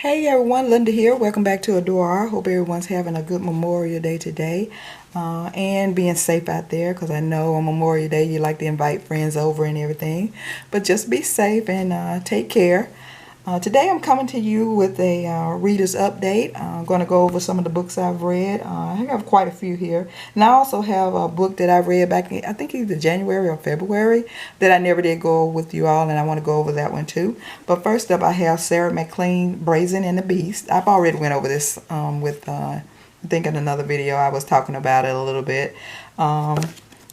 Hey everyone, Linda here. Welcome back to AdoreR. Hope everyone's having a good Memorial Day today and being safe out there, because I know on Memorial Day you like to invite friends over and everything. But just be safe and take care. Today I'm coming to you with a reader's update. I'm going to go over some of the books I've read. I have quite a few here. And I also have a book that I read back in, I think either January or February, that I never did go over with you all, and I want to go over that one too. But first up, I have Sarah MacLean, Brazen and the Beast. I've already went over this with, I think in another video I was talking about it a little bit.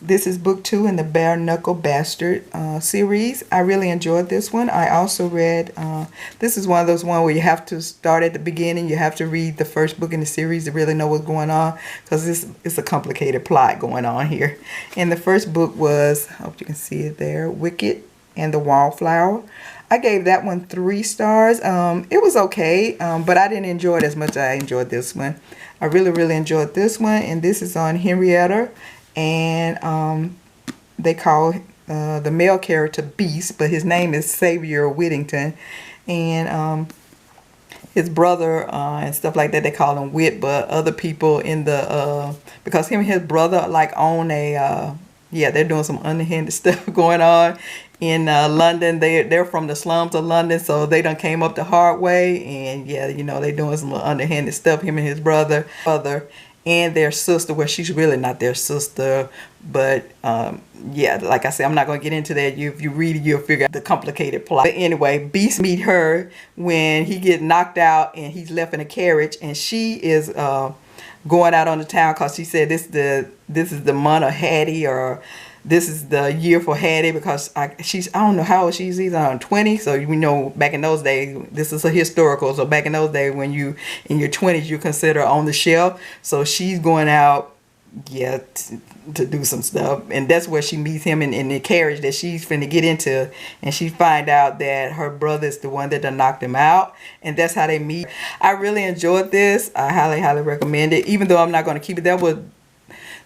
This is book 2 in the Bareknuckle Bastard series. I really enjoyed this one. I also read, this is one of those ones where you have to start at the beginning. You have to read the first book in the series to really know what's going on, because it's a complicated plot going on here. And the first book was, I hope you can see it there, Wicked and the Wallflower. I gave that one 3 stars. It was okay, but I didn't enjoy it as much as I enjoyed this one. I really enjoyed this one, and this is on Henrietta. And they call the male character Beast, but his name is Xavier Whittington. And his brother and stuff like that, they call him Wit, but other people in the, because him and his brother like own a, yeah, they're doing some underhanded stuff going on in London. They're from the slums of London, so they done came up the hard way. And yeah, you know, they doing some underhanded stuff, him and his brother. And their sister, well, she's really not their sister, but yeah, like I said, I'm not going to get into that. If you read it, you'll figure out the complicated plot. But anyway, Beast meet her when he gets knocked out and he's left in a carriage, and she is going out on the town because she said this is the month of Hattie, or this is the year for Hattie, because I don't know how old she's, either 20. So we know back in those days, this is a historical. So back in those days, when you in your 20s, you consider on the shelf. So she's going out, yeah, to do some stuff, and that's where she meets him in the carriage that she's finna get into, and she find out that her brother is the one that done knocked him out, and that's how they meet. I really enjoyed this. I highly recommend it, even though I'm not going to keep it.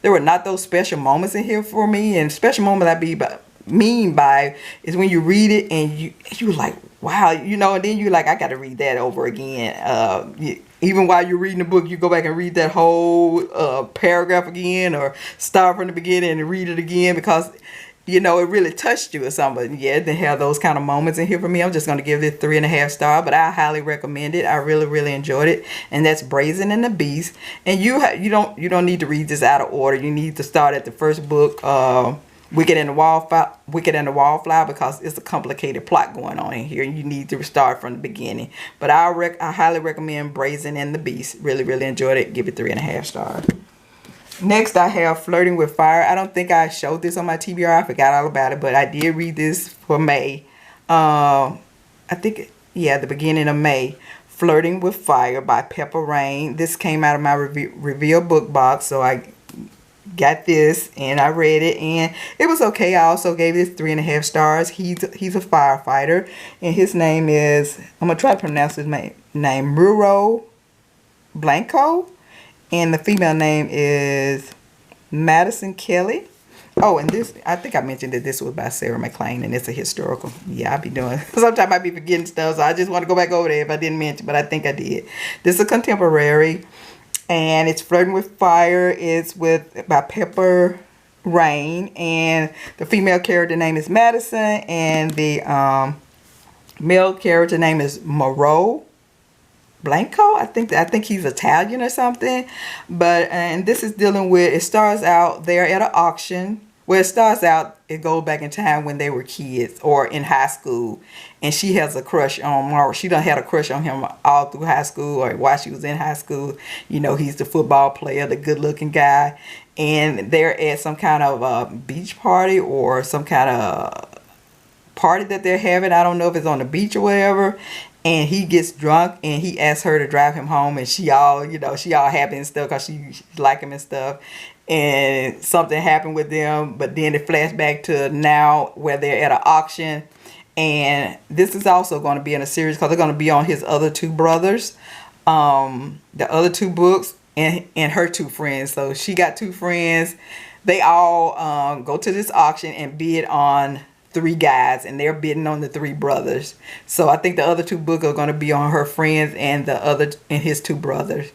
There were not those special moments in here for me. And special moment I mean by is when you read it and you like, wow, you know, and then you like, I got to read that over again. Even while you're reading the book, you go back and read that whole paragraph again, or start from the beginning and read it again, because you know, it really touched you or something. Yeah, they have those kind of moments in here for me. I'm just going to give it 3.5 stars, but I highly recommend it. I really enjoyed it. And that's Brazen and the Beast. And you don't need to read this out of order. You need to start at the first book, Wicked and the Wallflower, because it's a complicated plot going on in here. You need to start from the beginning. But I highly recommend Brazen and the Beast. Really enjoyed it. Give it 3.5 stars. Next, I have Flirting with Fire. I don't think I showed this on my TBR. I forgot all about it, but I did read this for May. I think, yeah, the beginning of May. Flirting with Fire by Rayne. This came out of my reveal book box, so I got this and I read it, and it was okay. I also gave this 3.5 stars. He's a firefighter, and his name is, I'm going to try to pronounce his name, Muro Blanco. And the female name is Madison Kelly. Oh, and this, I think I mentioned that this was by Sarah MacLean, and it's a historical. Yeah, I be doing, sometimes I be forgetting stuff, so I just want to go back over there if I didn't mention, but I think I did. This is a contemporary, and it's Flirting with Fire. It's by Rayne, and the female character name is Madison, and the male character name is Muro Blanco. I think he's Italian or something. But and this is dealing with, it starts out they're at an auction. Well, it starts out, it goes back in time when they were kids or in high school, and she has a crush on Mark. She done had a crush on him all through high school, or while she was in high school. You know, he's the football player, the good looking guy, and they're at some kind of beach party or some kind of party that they're having. I don't know if it's on the beach or whatever. And he gets drunk, and he asks her to drive him home, and she all, you know, she all happy and stuff because she like him and stuff. And something happened with them, but then it flashed back to now where they're at an auction. And this is also going to be in a series because they're going to be on his other 2 brothers, the other 2 books, and her 2 friends. So she got 2 friends. They all go to this auction and bid on three guys, and they're bidding on the three brothers. So I think the other two books are going to be on her friends and his two brothers.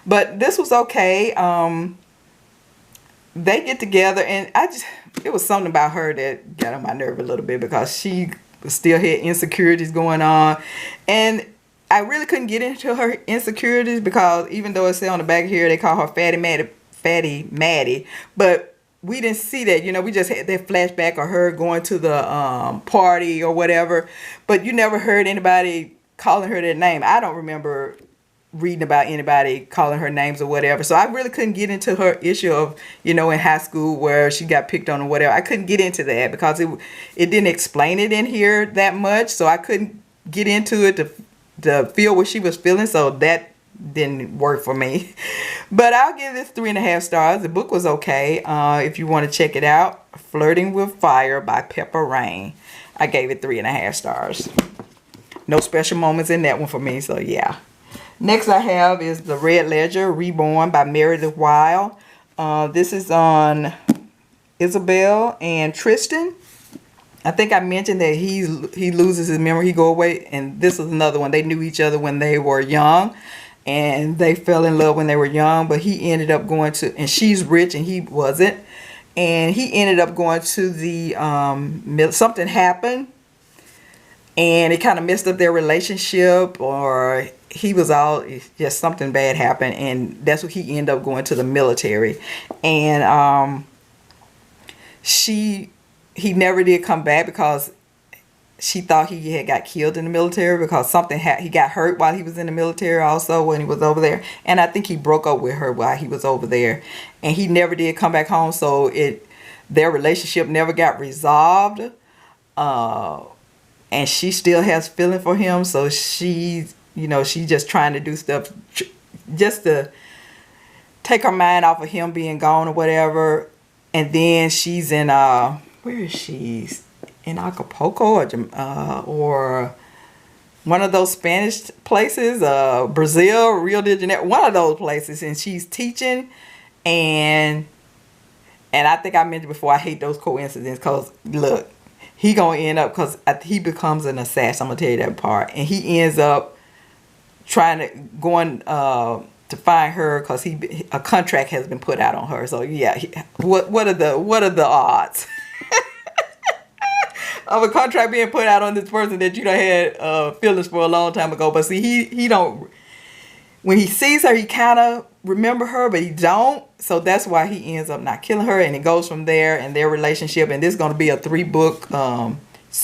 But this was okay. They get together, and it was something about her that got on my nerve a little bit, because she still had insecurities going on, and I really couldn't get into her insecurities, because even though it said on the back here they call her Fatty Maddie, but we didn't see that. You know, we just had that flashback of her going to the party or whatever, but you never heard anybody calling her that name. I don't remember reading about anybody calling her names or whatever. So I really couldn't get into her issue of, you know, in high school where she got picked on or whatever. I couldn't get into that because it didn't explain it in here that much. So I couldn't get into it to feel what she was feeling. So that didn't work for me. But I'll give this 3.5 stars. The book was okay. If you want to check it out, Flirting with Fire by Rayne. I gave it 3.5 stars. No special moments in that one for me. So yeah. Next I have is the Ledger Reborn by Meredith Wilde. This is on Isabel and Tristan. I think I mentioned that he loses his memory, he go away, and this is another one. They knew each other when they were young, and they fell in love when they were young, but he ended up going to, and she's rich and he wasn't, and he ended up going to the, something happened, and it kind of messed up their relationship, or just something bad happened, and that's what he ended up going to the military. And he never did come back because she thought he had got killed in the military, because he got hurt while he was in the military also when he was over there. And I think he broke up with her while he was over there, and he never did come back home, so their relationship never got resolved. And she still has feeling for him, so she's just trying to do stuff just to take her mind off of him being gone or whatever. And then she's in where is she? In Acapulco or one of those Spanish places, Brazil, Rio de Janeiro, one of those places, and she's teaching. And I think I mentioned before, I hate those coincidences, because look, he gonna end up, because he becomes an assassin. I'm gonna tell you that part, and he ends up going to find her, because a contract has been put out on her. So yeah, what are the odds of a contract being put out on this person that you done had feelings for a long time ago? But see, he don't. When he sees her, he kind of remember her, but he don't. So that's why he ends up not killing her, and it goes from there and their relationship. And this is going to be a 3-book.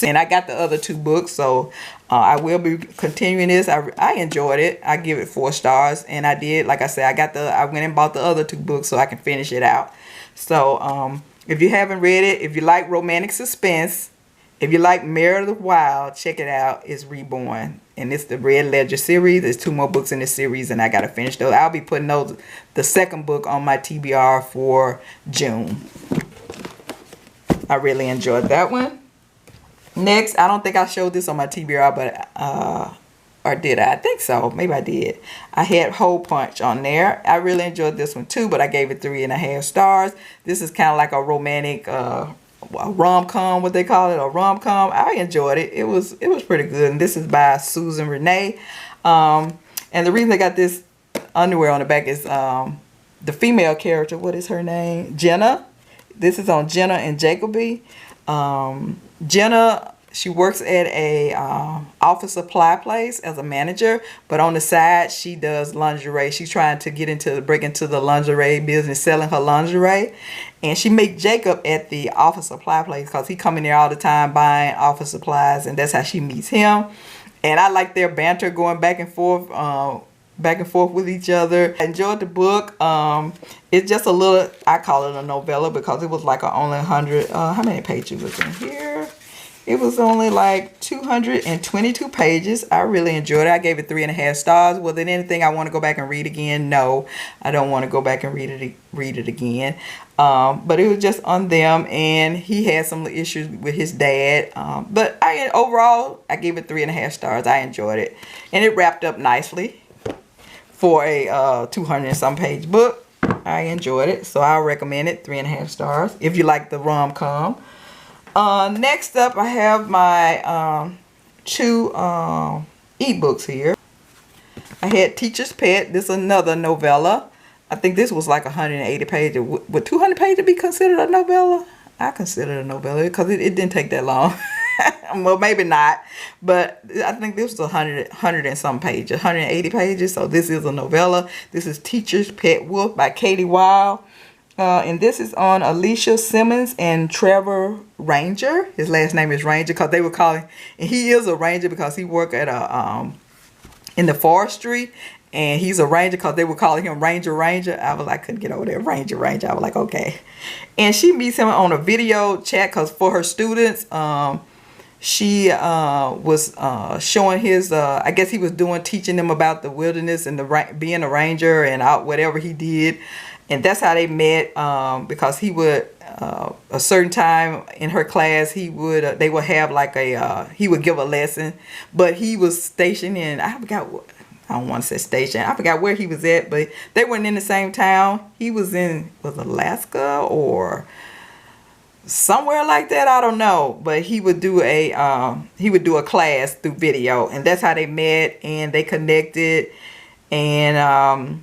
And I got the other 2 books, so I will be continuing this. I enjoyed it. I give it 4 stars, and I did, like I said, I went and bought the other 2 books so I can finish it out. So if you haven't read it, if you like romantic suspense, if you like Meredith Wilde, check it out. It's Reborn, and it's the Red Ledger series. There's 2 more books in this series, and I got to finish those. I'll be putting the 2nd book on my TBR for June. I really enjoyed that one. Next, I don't think I showed this on my TBR, but or did I? I think so. Maybe I did. I had Hole Punch on there. I really enjoyed this one too, but I gave it 3.5 stars. This is kind of like a romantic a rom-com, what they call it, a rom-com. I enjoyed it. It was pretty good. And this is by Susan Renee. And the reason I got this underwear on the back is the female character. What is her name? Jenna. This is on Jenna and Jacobi. Jenna, she works at a office supply place as a manager, but on the side she does lingerie. She's trying to break into the lingerie business, selling her lingerie, and she met Jacob at the office supply place because he come in there all the time buying office supplies, and that's how she meets him. And I like their banter going back and forth with each other. I enjoyed the book. It's just a little, I call it a novella because it was like only 100, how many pages was in here? It was only like 222 pages. I really enjoyed it. I gave it 3.5 stars. Was it anything I want to go back and read again? No, I don't want to go back and read it again. But it was just on them, and he had some issues with his dad. But overall, I gave it 3.5 stars. I enjoyed it, and it wrapped up nicely for a 200 and some page book. I enjoyed it, so I'll recommend it. 3.5 stars if you like the rom-com. Next up, I have my two ebooks here. I had Teacher's Pet. This is another novella. I think this was like 180 pages. Would 200 pages be considered a novella? I consider it a novella because it didn't take that long. Well, maybe not, but I think this was 100 and some pages, 180 pages. So this is a novella. This is Teacher's Pet Wolf by Katie Wilde. And this is on Alicia Simmons and Trevor Ranger. His last name is Ranger because they were calling, and he is a ranger because he worked at a in the forestry, and he's a ranger because they were calling him Ranger. I was like, couldn't get over there. Ranger. I was like, okay. And she meets him on a video chat because for her students, she was showing his, I guess he was teaching them about the wilderness and being a ranger and whatever he did. And that's how they met, because he would, a certain time in her class, they would have like he would give a lesson, but he was stationed in, I don't want to say station, I forgot where he was at, but they weren't in the same town. He was Alaska or somewhere like that, I don't know, but he would do a class through video, and that's how they met and they connected. And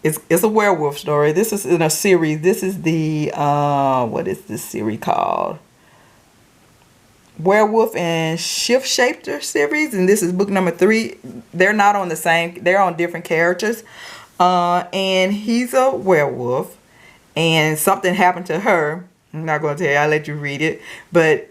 it's a werewolf story. This is in a series. This is the what is this series called? Werewolf and Shift Shapter series, and this is book number 3. They're not on the same, they're on different characters. And he's a werewolf, and something happened to her. I'm not going to tell you, I'll let you read it. But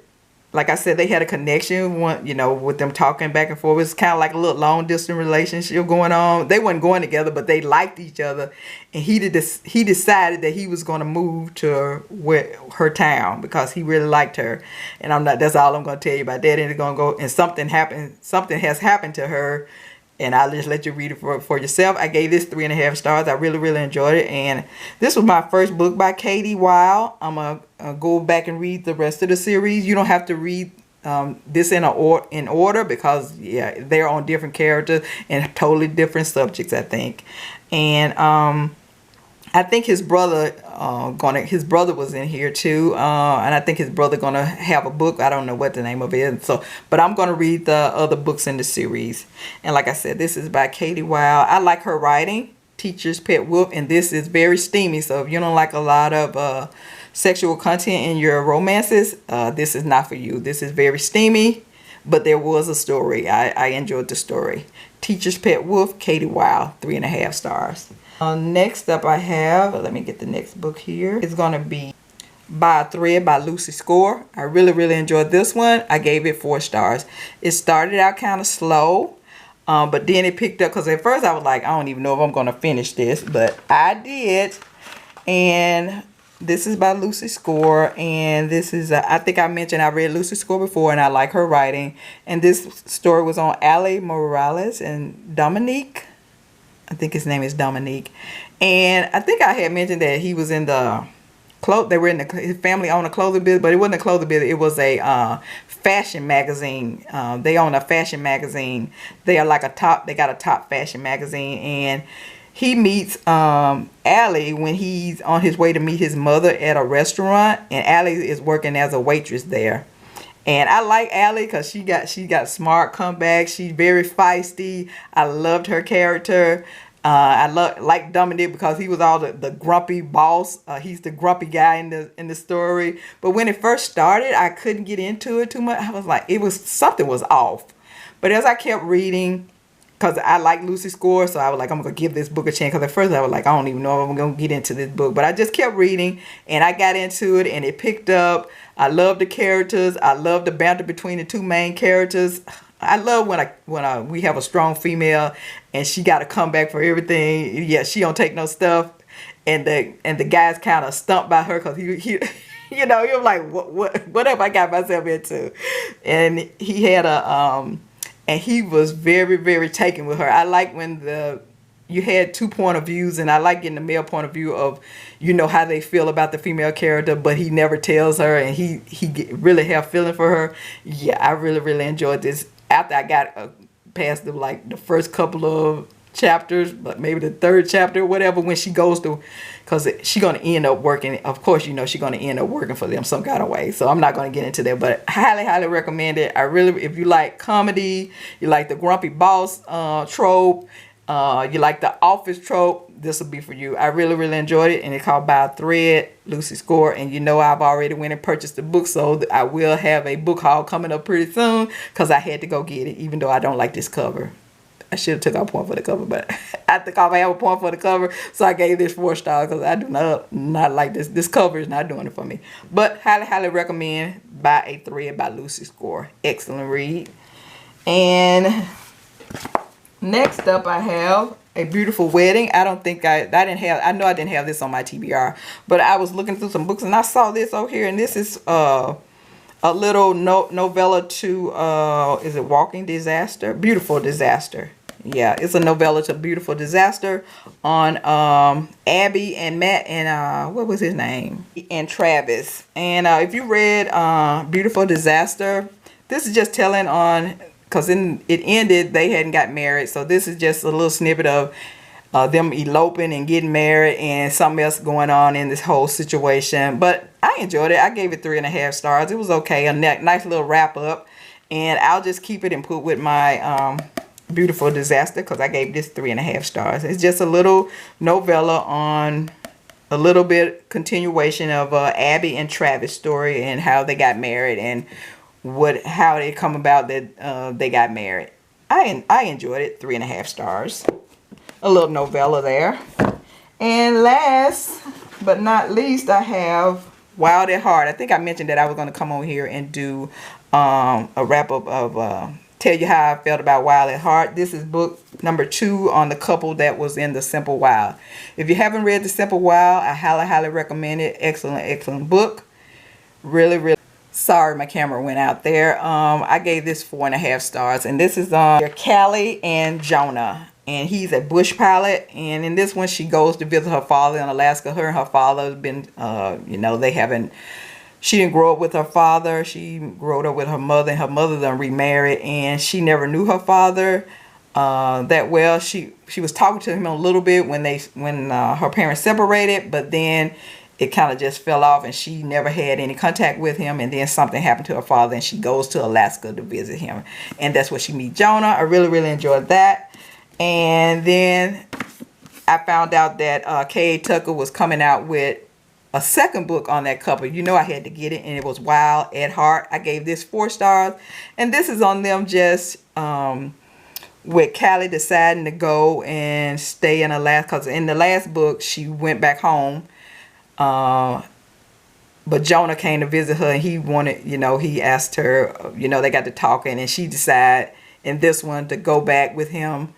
like I said, they had a connection, with them talking back and forth. It was kind of like a little long distance relationship going on. They weren't going together, but they liked each other. And he decided that he was going to move to her town because he really liked her. And that's all I'm going to tell you about that. And it's going to go, and something has happened to her. And I'll just let you read it for yourself. I gave this 3.5 stars. I really, really enjoyed it. And this was my first book by Katie Wilde. I'm going to go back and read the rest of the series. You don't have to read this in order because, yeah, they're on different characters and totally different subjects, I think. And I think his brother was in here too, and I think his brother gonna have a book. I don't know what the name of it is. But I'm gonna read the other books in the series. And like I said, this is by Katie Wilde. I like her writing, Teacher's Pet Wolf, and this is very steamy. So if you don't like a lot of sexual content in your romances, this is not for you. This is very steamy, but there was a story. I enjoyed the story. Teacher's Pet Wolf, Katie Wilde, 3.5 stars. Next up I have, let me get the next book here. It's going to be By a Thread by Lucy Score. I really, really enjoyed this one. I gave it 4 stars. It started out kind of slow, but then it picked up because at first I was like, I don't even know if I'm going to finish this, but I did. And this is by Lucy Score, and this is, I think I mentioned I read Lucy Score before, and I like her writing. And this story was on Ali Morales and Dominique. I think his name is Dominique. And I think I had mentioned that he was in the his family owned a clothing business, but it wasn't a clothing business. It was a fashion magazine. They own a fashion magazine. They got a top fashion magazine. And he meets Allie when he's on his way to meet his mother at a restaurant. And Allie is working as a waitress there. And I like Allie because she got smart comeback. She's very feisty. I loved her character. I like Dominic because he was all the grumpy boss. He's the grumpy guy in the story. But when it first started, I couldn't get into it too much. I was like, something was off. But as I kept reading, because I like Lucy Score, so I was like, I'm going to give this book a chance. Because at first I was like, I don't even know if I'm going to get into this book. But I just kept reading, and I got into it, and it picked up. I love the characters. I love the banter between the two main characters. I love when we have a strong female, and she got to come back for everything. Yeah, she don't take no stuff, and the guy's kind of stumped by her because he he was like, what have I got myself into? And he had and he was very, very taken with her. I like when you had 2 point of views, and I like getting the male point of view of, how they feel about the female character, but he never tells her, and he really have feeling for her. Yeah, I really, really enjoyed this. After I got past the first couple of chapters, but maybe the 3rd chapter or whatever, when she goes to, because she's going to end up working, of course, you know, she's going to end up working for them some kind of way. So I'm not going to get into that, but highly recommend it. I really, if you like comedy, you like the grumpy boss trope, you like the office trope, this will be for you. I really enjoyed it, and it's called By a Thread, Lucy Score. And you know, I've already went and purchased the book, so I will have a book haul coming up pretty soon, because I had to go get it, even though I don't like this cover. I should have took out a point for the cover, but I think I have a point for the cover, so I gave this 4 stars, because I do not like this. This cover is not doing it for me. But highly recommend By a Thread by Lucy Score. Excellent read. And next up, I have A Beautiful Wedding. I don't think I know I didn't have this on my TBR, but I was looking through some books and I saw this over here, and this is a little novella to is it Walking Disaster? Beautiful Disaster. Yeah, it's a novella to Beautiful Disaster on Abby and Matt and what was his name? And Travis. And if you read Beautiful Disaster, this is just telling on, because it ended, they hadn't got married. So this is just a little snippet of them eloping and getting married and something else going on in this whole situation. But I enjoyed it. I gave it 3.5 stars. It was okay. A nice little wrap up. And I'll just keep it and put with my Beautiful Disaster, because I gave this 3.5 stars. It's just a little novella on a little bit continuation of Abby and Travis' story and how they got married and how they come about that they got married. I enjoyed it. 3.5 stars. A little novella there. And last but not least, I have Wilde at Heart. I think I mentioned that I was going to come over here and do a wrap up of tell you how I felt about Wilde at Heart. This is book number 2 on the couple that was in The Simple Wilde. If you haven't read The Simple Wilde, I highly recommend it. Excellent book. Really. Sorry, my camera went out there. I gave this 4.5 stars, and this is on Callie and Jonah, and he's a bush pilot. And in this one, she goes to visit her father in Alaska. Her and her father have been, she didn't grow up with her father. She grew up with her mother, and her mother done remarried, and she never knew her father that well. She was talking to him a little bit when her parents separated, but then it kind of just fell off, and she never had any contact with him. And then something happened to her father, and she goes to Alaska to visit him. And that's where she meets Jonah. I really enjoyed that. And then I found out that K.A. Tucker was coming out with a 2nd book on that couple. You know, I had to get it, and it was Wilde at Heart. I gave this 4 stars. And this is on them just with Callie deciding to go and stay in Alaska. Because in the last book, she went back home. But Jonah came to visit her, and he wanted, he asked her, they got to talking, and she decided in this one to go back with him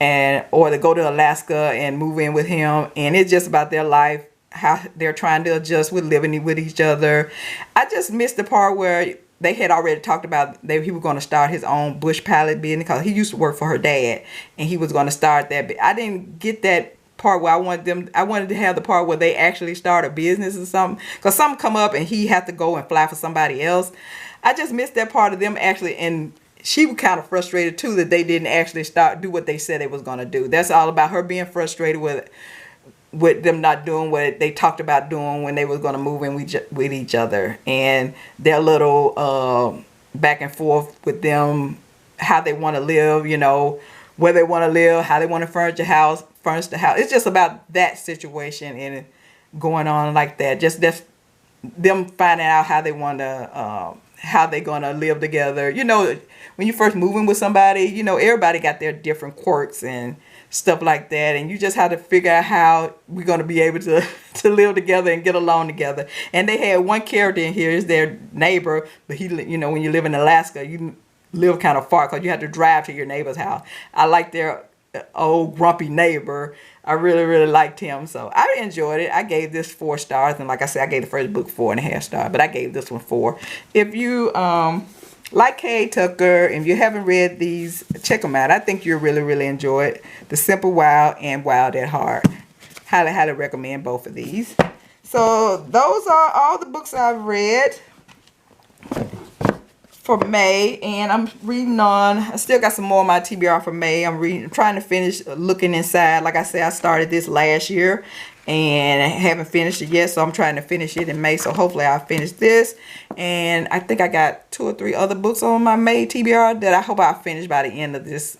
or to go to Alaska and move in with him. And it's just about their life, how they're trying to adjust with living with each other. I just missed the part where they had already talked about he was going to start his own bush pilot business, because he used to work for her dad, and he was going to start that. I didn't get that part where I wanted to have the part where they actually start a business or something, because something come up and he had to go and fly for somebody else. I just missed that part of them actually, and she was kind of frustrated too that they didn't actually do what they said they was going to do. That's all about her being frustrated with them not doing what they talked about doing when they was going to move in with each other, and their little back and forth with them, how they want to live, where they want to live, how they want to furnish the house. It's just about that situation and going on like that. Just them finding out how they want to, how they gonna live together. When you first moving with somebody, everybody got their different quirks and stuff like that, and you just have to figure out how we're gonna be able to live together and get along together. And they had one character in here is their neighbor, but he, when you live in Alaska, you live kind of far because you have to drive to your neighbor's house. I like their old grumpy neighbor. I really liked him, so I enjoyed it. I gave this 4 stars, and like I said, I gave the first book 4.5 stars, but I gave this one 4. If you like K.A. Tucker, if you haven't read these, check them out. I think you'll really enjoy it. The Simple Wilde and Wilde at Heart. Highly recommend both of these. So those are all the books I've read for May, and I'm reading on, I still got some more of my TBR for May. I'm reading, trying to finish Looking Inside. Like I said, I started this last year and I haven't finished it yet, so I'm trying to finish it in May, so hopefully I'll finish this. And I think I got 2 or 3 other books on my May TBR that I hope I'll finish by the end of this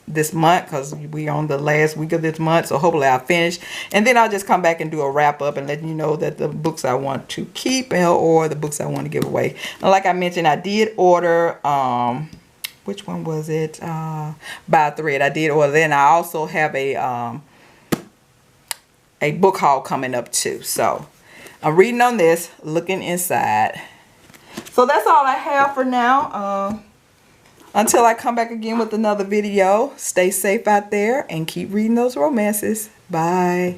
this month, because we're on the last week of this month, so hopefully I'll finish, and then I'll just come back and do a wrap up and let you know that the books I want to keep or the books I want to give away. And like I mentioned, I did order which one was it, By Thread. I did order that, and I also have a book haul coming up too, so I'm reading on this, Looking Inside. So that's all I have for now. Until I come back again with another video, stay safe out there and keep reading those romances. Bye.